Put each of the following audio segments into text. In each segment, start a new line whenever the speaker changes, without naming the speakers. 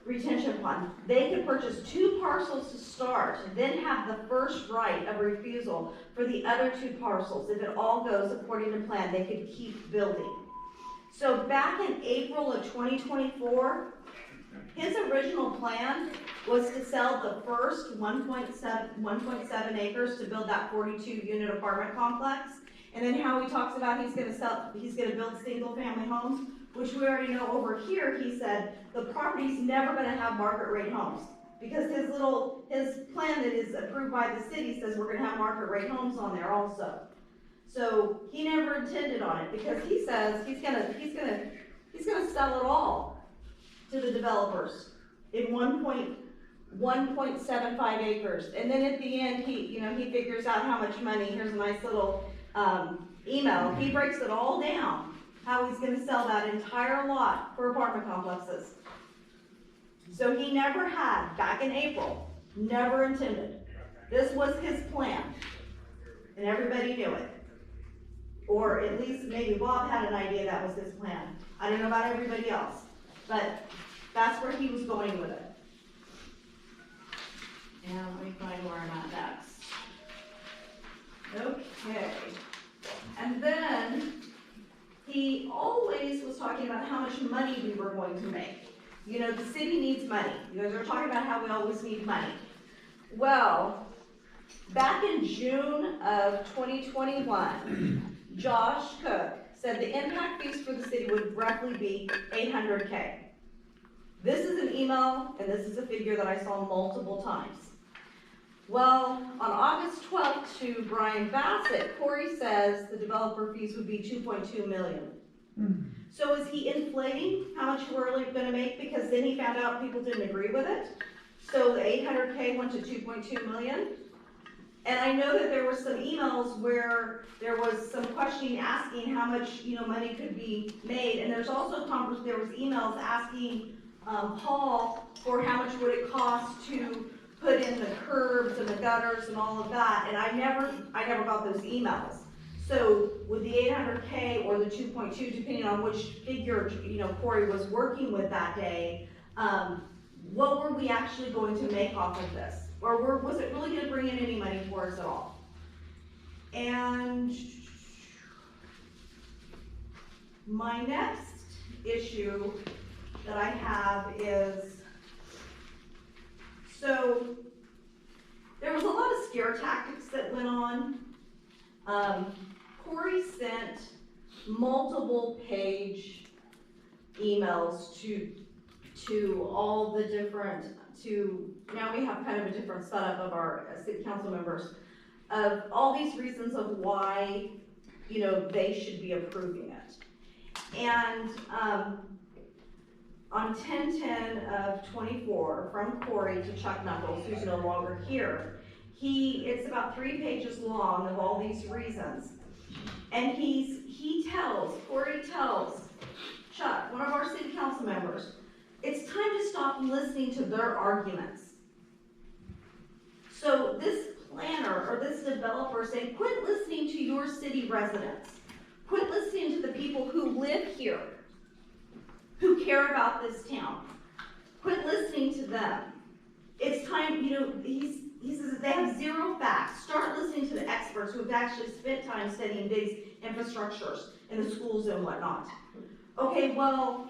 retention pond. They could purchase 2 parcels to start, then have the first right of refusal for the other 2 parcels. If it all goes according to plan, they could keep building. So back in April of 2024, his original plan was to sell the first 1.7 acres to build that 42-unit apartment complex. And then how he talks about he's gonna build single family homes, which we already know over here. He said the property's never gonna have market rate homes, because his plan that is approved by the city says we're gonna have market rate homes on there also. So he never intended on it, because he says he's gonna sell it all to the developers in 1.75 acres. And then at the end, he figures out how much money. Here's a nice little email. He breaks it all down, how he's gonna sell that entire lot for apartment complexes. So he never had, back in April, never intended. This was his plan, and everybody knew it. Or at least maybe Bob had an idea that was his plan. I don't know about everybody else, but that's where he was going with it. And let me find where I'm at next. Okay. And then he always was talking about how much money we were going to make. You know, the city needs money. You guys are talking about how we always need money. Well, back in June of 2021, Josh Cook said the impact fees for the city would roughly be $800K. This is an email, and this is a figure that I saw multiple times. Well, on August 12th to Brian Bassett, Corey says the developer fees would be $2.2 million. So is he inflating how much we're really gonna make, because then he found out people didn't agree with it? So the $800K went to $2.2 million? And I know that there were some emails where there was some questioning asking how much, money could be made, and there's also there was emails asking Paul for how much would it cost to put in the curbs and the gutters and all of that, and I never got those emails. So with the $800K or the 2.2, depending on which figure Corey was working with that day, what were we actually going to make off of this? Or was it really going to bring in any money for us at all? And my next issue that I have is, so there was a lot of scare tactics that went on. Corey sent multiple page emails to all the different, now we have kind of a different setup of our city council members, of all these reasons of why, they should be approving it. And on 10/10 of 24, from Corey to Chuck Knuckles, who's no longer here, it's about 3 pages long of all these reasons. And Corey tells Chuck, one of our city council members, it's time to stop listening to their arguments. So this planner or this developer saying, quit listening to your city residents. Quit listening to the people who live here, who care about this town. Quit listening to them. It's time, he says they have zero facts. Start listening to the experts who have actually spent time studying these infrastructures in the schools and whatnot. Okay, well,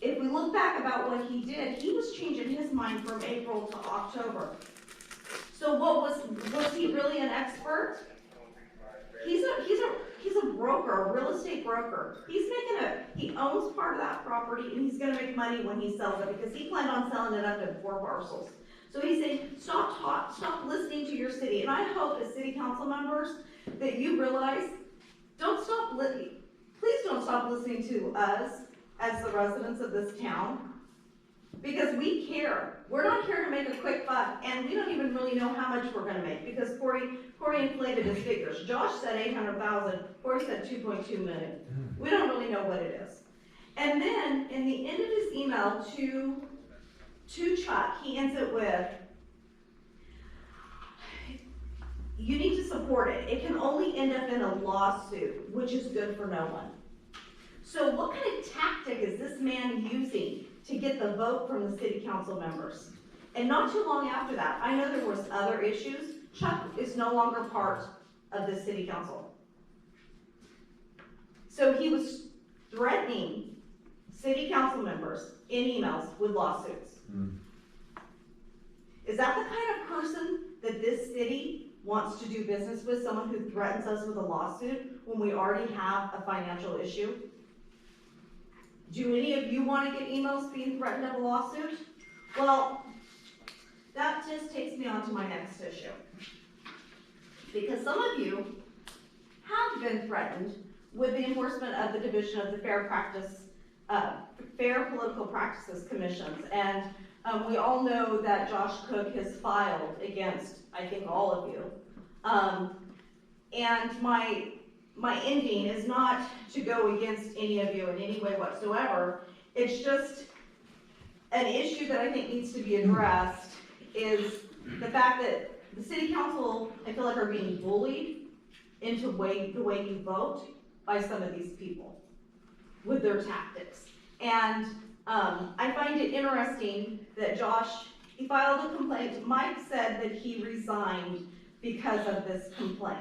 if we look back about what he did, he was changing his mind from April to October. So was he really an expert? He's a broker, a real estate broker. He owns part of that property, and he's gonna make money when he sells it, because he planned on selling it up in 4 parcels. So he's saying, stop listening to your city. And I hope as city council members that you realize, please don't stop listening to us as the residents of this town, because we care. We're not here to make a quick buck, and we don't even really know how much we're gonna make, because Corey inflated his figures. Josh said 800,000, Corey said 2.2 million. We don't really know what it is. And then, in the end of his email to Chuck, he ends it with, you need to support it. It can only end up in a lawsuit, which is good for no one. So what kind of tactic is this man using to get the vote from the city council members. And not too long after that, I know there was other issues. Chuck is no longer part of the city council. So he was threatening city council members in emails with lawsuits. Is that the kind of person that this city wants to do business with? Someone who threatens us with a lawsuit when we already have a financial issue? Do any of you want to get emails being threatened of a lawsuit? Well, that just takes me on to my next issue. Because some of you have been threatened with the enforcement of the Division of the Fair Political Practices Commissions. And we all know that Josh Cook has filed against, I think, all of you. And my ending is not to go against any of you in any way whatsoever. It's just an issue that I think needs to be addressed, is the fact that the city council, I feel like, are being bullied into the way you vote by some of these people with their tactics. And I find it interesting that Josh, he filed a complaint. Mike said that he resigned because of this complaint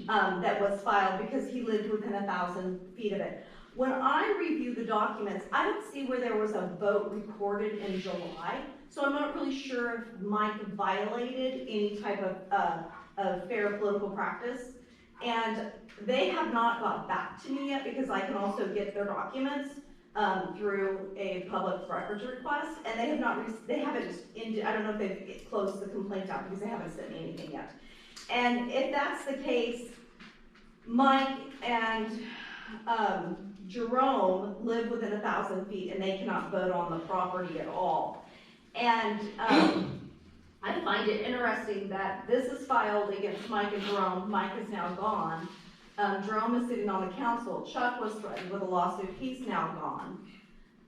that was filed because he lived within 1,000 feet of it. When I review the documents, I don't see where there was a vote recorded in July, so I'm not really sure if Mike violated any type of fair political practice. And they have not got back to me yet, because I can also get their documents through a public records request, and they have not, they haven't, I don't know if they've closed the complaint out because they haven't sent me anything yet. And if that's the case, Mike and Jerome live within 1,000 feet and they cannot vote on the property at all. And I find it interesting that this is filed against Mike and Jerome. Mike is now gone. Jerome is sitting on the council. Chuck was threatened with a lawsuit. He's now gone.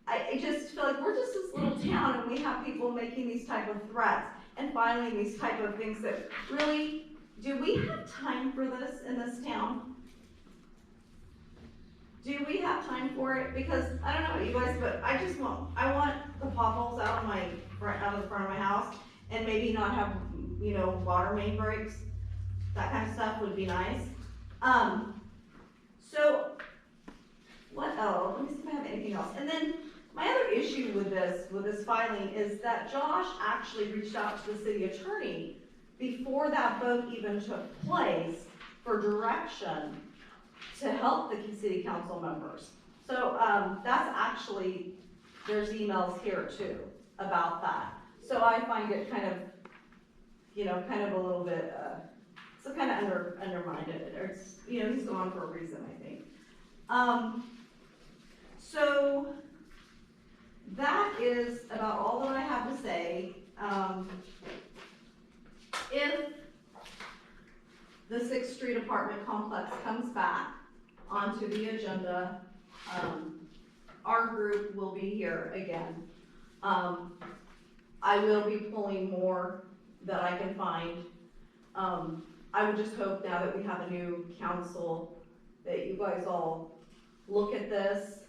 I just feel like we're just this little town and we have people making these type of threats and filing these type of things that really, do we have time for this in this town? Do we have time for it? Because I don't know about you guys, but I want the potholes out of the front of my house, and maybe not have, water main breaks. That kind of stuff would be nice. So what else? Let me see if I have anything else. And then my other issue with this filing is that Josh actually reached out to the city attorney before that vote even took place for direction to help the city council members. So that's actually, there's emails here too about that. So I find it kind of, kind of a little bit, so kind of undermined it. Or it's, he's gone for a reason, I think. So that is about all that I have to say. If the 6th Street apartment complex comes back onto the agenda, our group will be here again. I will be pulling more that I can find. I would just hope now that we have a new council that you guys all look at this.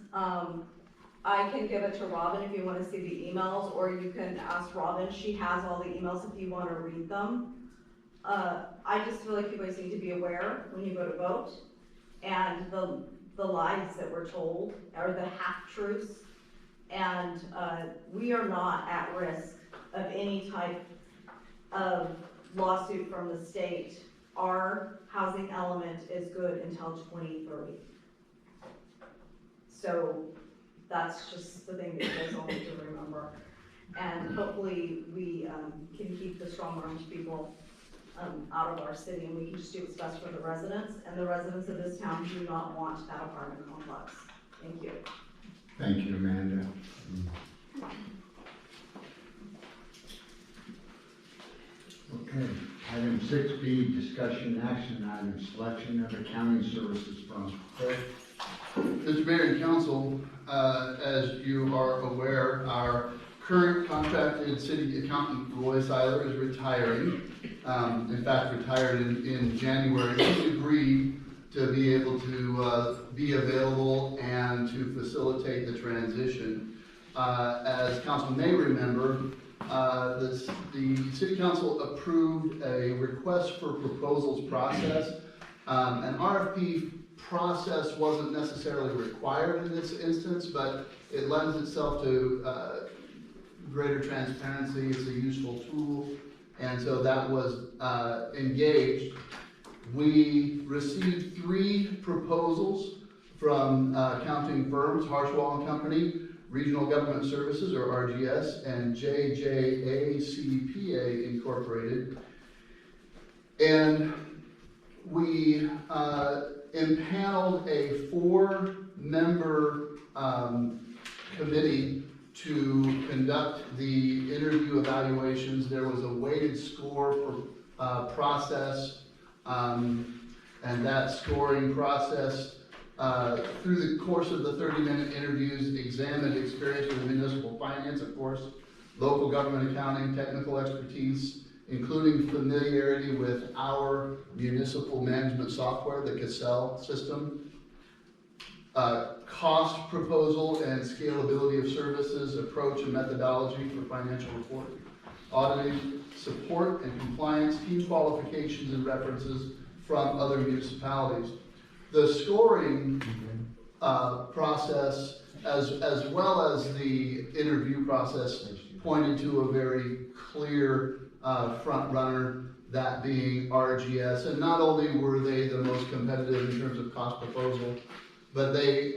I can give it to Robin if you want to see the emails, or you can ask Robin. She has all the emails if you want to read them. I just feel like you guys need to be aware when you go to vote, and the lies that we're told, or the half-truths, and we are not at risk of any type of lawsuit from the state. Our housing element is good until 2030. So that's just the thing that you guys all need to remember. And hopefully we can keep the strong armed people out of our city, and we can just do what's best for the residents. And the residents of this town do not want that apartment complex. Thank you.
Thank you, Amanda. Okay, item 6B, discussion action item, selection of accounting services firm. Craig?
Mr. Mayor and Council, as you are aware, our current contracted city accountant, Roy Seiler, is retiring. In fact, retired in January. He agreed to be able to be available and to facilitate the transition. as council may remember, the city council approved a request for proposals process. An RFP process wasn't necessarily required in this instance, but it lends itself to greater transparency. It's a useful tool, and so that was engaged. We received 3 proposals from accounting firms, Harshwall and Company, Regional Government Services, or RGS, and JJACPA Incorporated. And we impaneled a 4-member committee to conduct the interview evaluations. There was a weighted score process, and that scoring process, through the course of the 30-minute interviews, examined experience with municipal finance, of course, local government accounting, technical expertise, including familiarity with our municipal management software, the Cassell system, cost proposal and scalability of services, approach and methodology for financial reporting, auditing, support and compliance, team qualifications and references from other municipalities. The scoring process, as well as the interview process, pointed to a very clear front runner, that being RGS. And not only were they the most competitive in terms of cost proposal, but they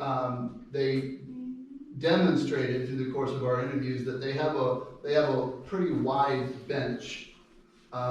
demonstrated through the course of our interviews that they have a pretty wide bench